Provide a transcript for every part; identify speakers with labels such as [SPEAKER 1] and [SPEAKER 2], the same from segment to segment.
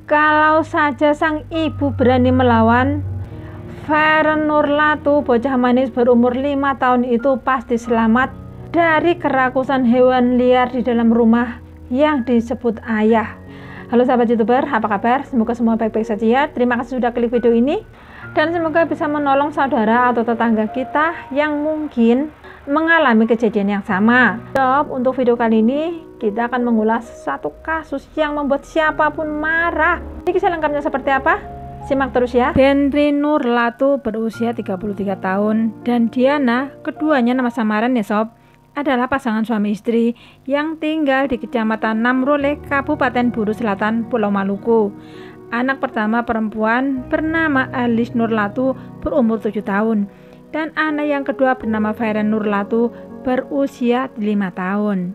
[SPEAKER 1] Kalau saja sang ibu berani melawan, Feren Nurlatu, bocah manis berumur 5 tahun itu pasti selamat dari kerakusan hewan liar di dalam rumah yang disebut ayah. Halo sahabat YouTuber, apa kabar? Semoga semua baik-baik saja ya. Terima kasih sudah klik video ini dan semoga bisa menolong saudara atau tetangga kita yang mungkin mengalami kejadian yang sama. Untuk video kali ini kita akan mengulas satu kasus yang membuat siapapun marah. Ini kisah lengkapnya seperti apa? Simak terus ya. Benri Nurlatu berusia 33 tahun dan Diana, keduanya nama samaran ya sob, adalah pasangan suami istri yang tinggal di Kecamatan Namrole, Kabupaten Buru Selatan, Pulau Maluku. Anak pertama perempuan bernama Alice Nurlatu berumur 7 tahun dan anak yang kedua bernama Feren Nurlatu berusia 5 tahun.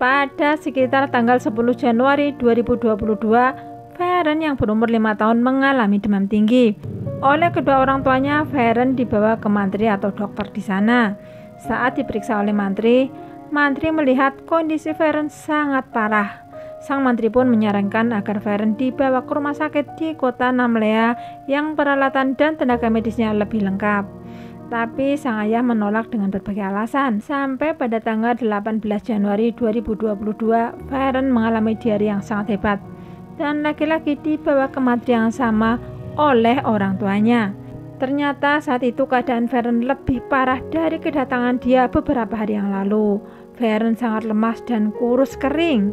[SPEAKER 1] Pada sekitar tanggal 10 Januari 2022, Feren yang berumur 5 tahun mengalami demam tinggi. Oleh kedua orang tuanya, Feren dibawa ke mantri atau dokter di sana. Saat diperiksa oleh mantri melihat kondisi Feren sangat parah. Sang mantri pun menyarankan agar Feren dibawa ke rumah sakit di kota Namlea yang peralatan dan tenaga medisnya lebih lengkap. Tapi sang ayah menolak dengan berbagai alasan. Sampai pada tanggal 18 Januari 2022, Feren mengalami diare yang sangat hebat dan lagi-lagi dibawa ke mantri yang sama oleh orang tuanya. Ternyata saat itu keadaan Feren lebih parah dari kedatangan dia beberapa hari yang lalu. Feren sangat lemas dan kurus kering.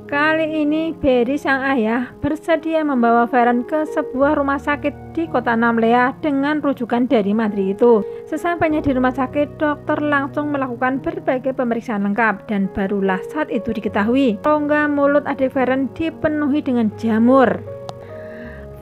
[SPEAKER 1] Kali ini Barry sang ayah bersedia membawa Feren ke sebuah rumah sakit di kota Namlea dengan rujukan dari mantri itu. Sesampainya di rumah sakit, dokter langsung melakukan berbagai pemeriksaan lengkap dan barulah saat itu diketahui rongga mulut adik Feren dipenuhi dengan jamur.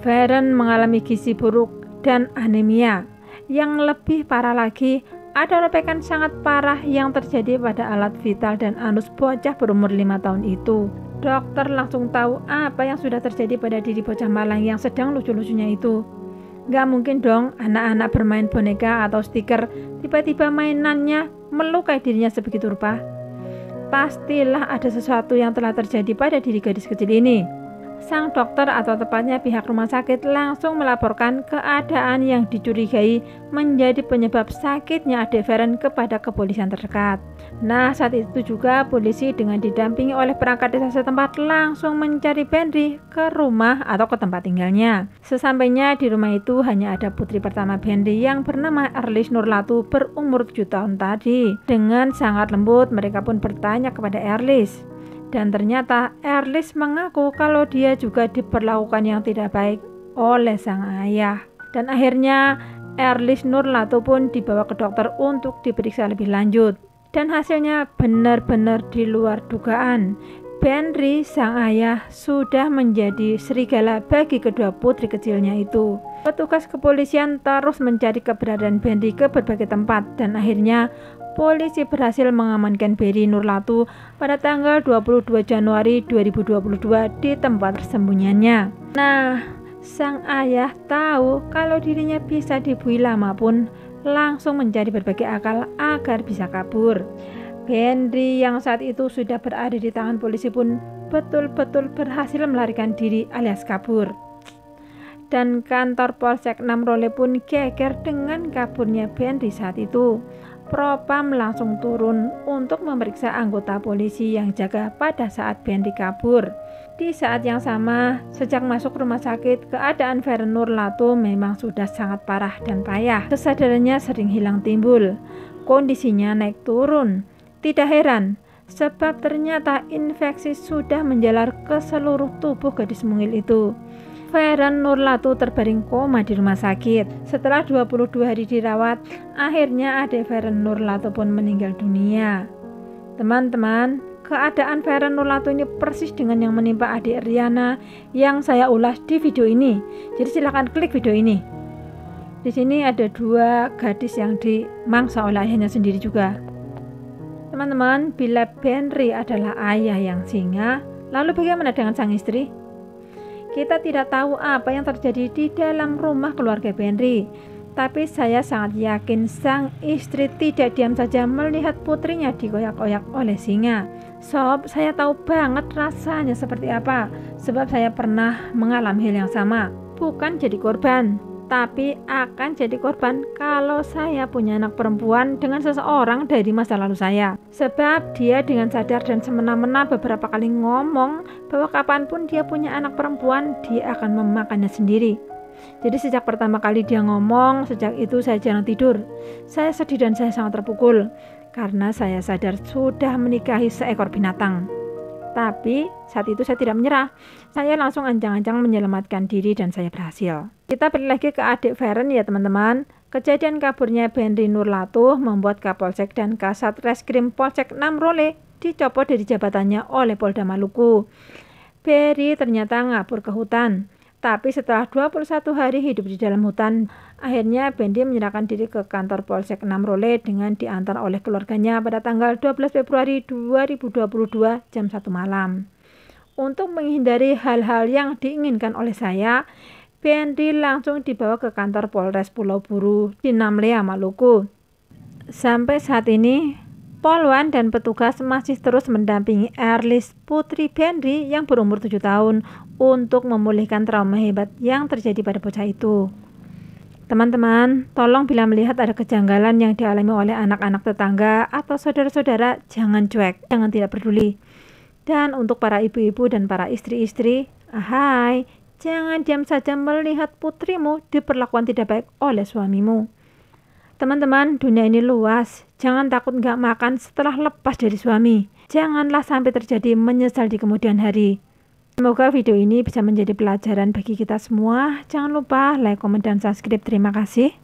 [SPEAKER 1] Feren mengalami gizi buruk dan anemia. Yang lebih parah lagi, ada robekan sangat parah yang terjadi pada alat vital dan anus bocah berumur 5 tahun itu. Dokter langsung tahu apa yang sudah terjadi pada diri bocah malang yang sedang lucu-lucunya itu. Gak mungkin dong anak-anak bermain boneka atau stiker tiba-tiba mainannya melukai dirinya sebegitu rupa. Pastilah ada sesuatu yang telah terjadi pada diri gadis kecil ini. Sang dokter atau tepatnya pihak rumah sakit langsung melaporkan keadaan yang dicurigai menjadi penyebab sakitnya adik Feren kepada kepolisian terdekat. Nah, saat itu juga polisi dengan didampingi oleh perangkat desa setempat langsung mencari Benri ke rumah atau ke tempat tinggalnya. Sesampainya di rumah itu hanya ada putri pertama Benri yang bernama Alice Nurlatu berumur 7 tahun tadi. Dengan sangat lembut mereka pun bertanya kepada Alice. Dan ternyata Alice mengaku kalau dia juga diperlakukan yang tidak baik oleh sang ayah. Dan akhirnya Alice Nurlatu pun dibawa ke dokter untuk diperiksa lebih lanjut. Dan hasilnya benar-benar di luar dugaan. Benri sang ayah sudah menjadi serigala bagi kedua putri kecilnya itu. Petugas kepolisian terus mencari keberadaan Benri ke berbagai tempat dan akhirnya polisi berhasil mengamankan Benri Nurlatu pada tanggal 22 Januari 2022 di tempat persembunyiannya. Nah, sang ayah tahu kalau dirinya bisa dibui lama pun langsung mencari berbagai akal agar bisa kabur. Benri yang saat itu sudah berada di tangan polisi pun betul-betul berhasil melarikan diri alias kabur. Dan kantor Polsek Namrole pun geger dengan kaburnya Benri saat itu. Propam langsung turun untuk memeriksa anggota polisi yang jaga pada saat Benri kabur. Di saat yang sama, sejak masuk rumah sakit, keadaan Feren Nurlatu memang sudah sangat parah dan payah. Kesadarannya sering hilang timbul, kondisinya naik turun. Tidak heran, sebab ternyata infeksi sudah menjalar ke seluruh tubuh gadis mungil itu. Feren Nurlatu terbaring koma di rumah sakit. Setelah 22 hari dirawat, akhirnya adik Feren Nurlatu pun meninggal dunia. Teman-teman, keadaan Feren Nurlatu ini persis dengan yang menimpa adik Riana yang saya ulas di video ini. Jadi silahkan klik video ini. Di sini ada dua gadis yang dimangsa oleh ayahnya sendiri juga. Teman-teman, bila Benri adalah ayah yang singa, lalu bagaimana dengan sang istri? Kita tidak tahu apa yang terjadi di dalam rumah keluarga Benri. Tapi saya sangat yakin sang istri tidak diam saja melihat putrinya dikoyak-koyak oleh singa. Sob, saya tahu banget rasanya seperti apa, sebab saya pernah mengalami hal yang sama. Bukan jadi korban, tapi akan jadi korban kalau saya punya anak perempuan dengan seseorang dari masa lalu saya. Sebab dia dengan sadar dan semena-mena beberapa kali ngomong bahwa kapanpun dia punya anak perempuan, dia akan memakannya sendiri. Jadi sejak pertama kali dia ngomong, sejak itu saya jarang tidur. Saya sedih dan saya sangat terpukul karena saya sadar sudah menikahi seekor binatang. Tapi saat itu saya tidak menyerah. Saya langsung ancang-ancang menyelamatkan diri dan saya berhasil. Kita balik lagi ke adik Feren ya teman-teman. Kejadian kaburnya Benri Nurlatuh membuat Kapolsek dan Kasat Reskrim Polsek Namrole dicopot dari jabatannya oleh Polda Maluku. Berry ternyata ngabur ke hutan. Tapi setelah 21 hari hidup di dalam hutan, akhirnya Bendy menyerahkan diri ke kantor Polsek Namrole dengan diantar oleh keluarganya pada tanggal 12 Februari 2022 jam 1 malam. Untuk menghindari hal-hal yang diinginkan oleh saya, Bendy langsung dibawa ke kantor Polres Pulau Buru di Namlea, Maluku. Sampai saat ini, Polwan dan petugas masih terus mendampingi Erlis, putri Benry yang berumur 7 tahun untuk memulihkan trauma hebat yang terjadi pada bocah itu. Teman-teman, tolong bila melihat ada kejanggalan yang dialami oleh anak-anak tetangga atau saudara-saudara, jangan cuek, jangan tidak peduli. Dan untuk para ibu-ibu dan para istri-istri, ahai, jangan diam saja melihat putrimu diperlakukan tidak baik oleh suamimu. Teman-teman, dunia ini luas. Jangan takut nggak makan setelah lepas dari suami. Janganlah sampai terjadi menyesal di kemudian hari. Semoga video ini bisa menjadi pelajaran bagi kita semua. Jangan lupa like, komen, dan subscribe. Terima kasih.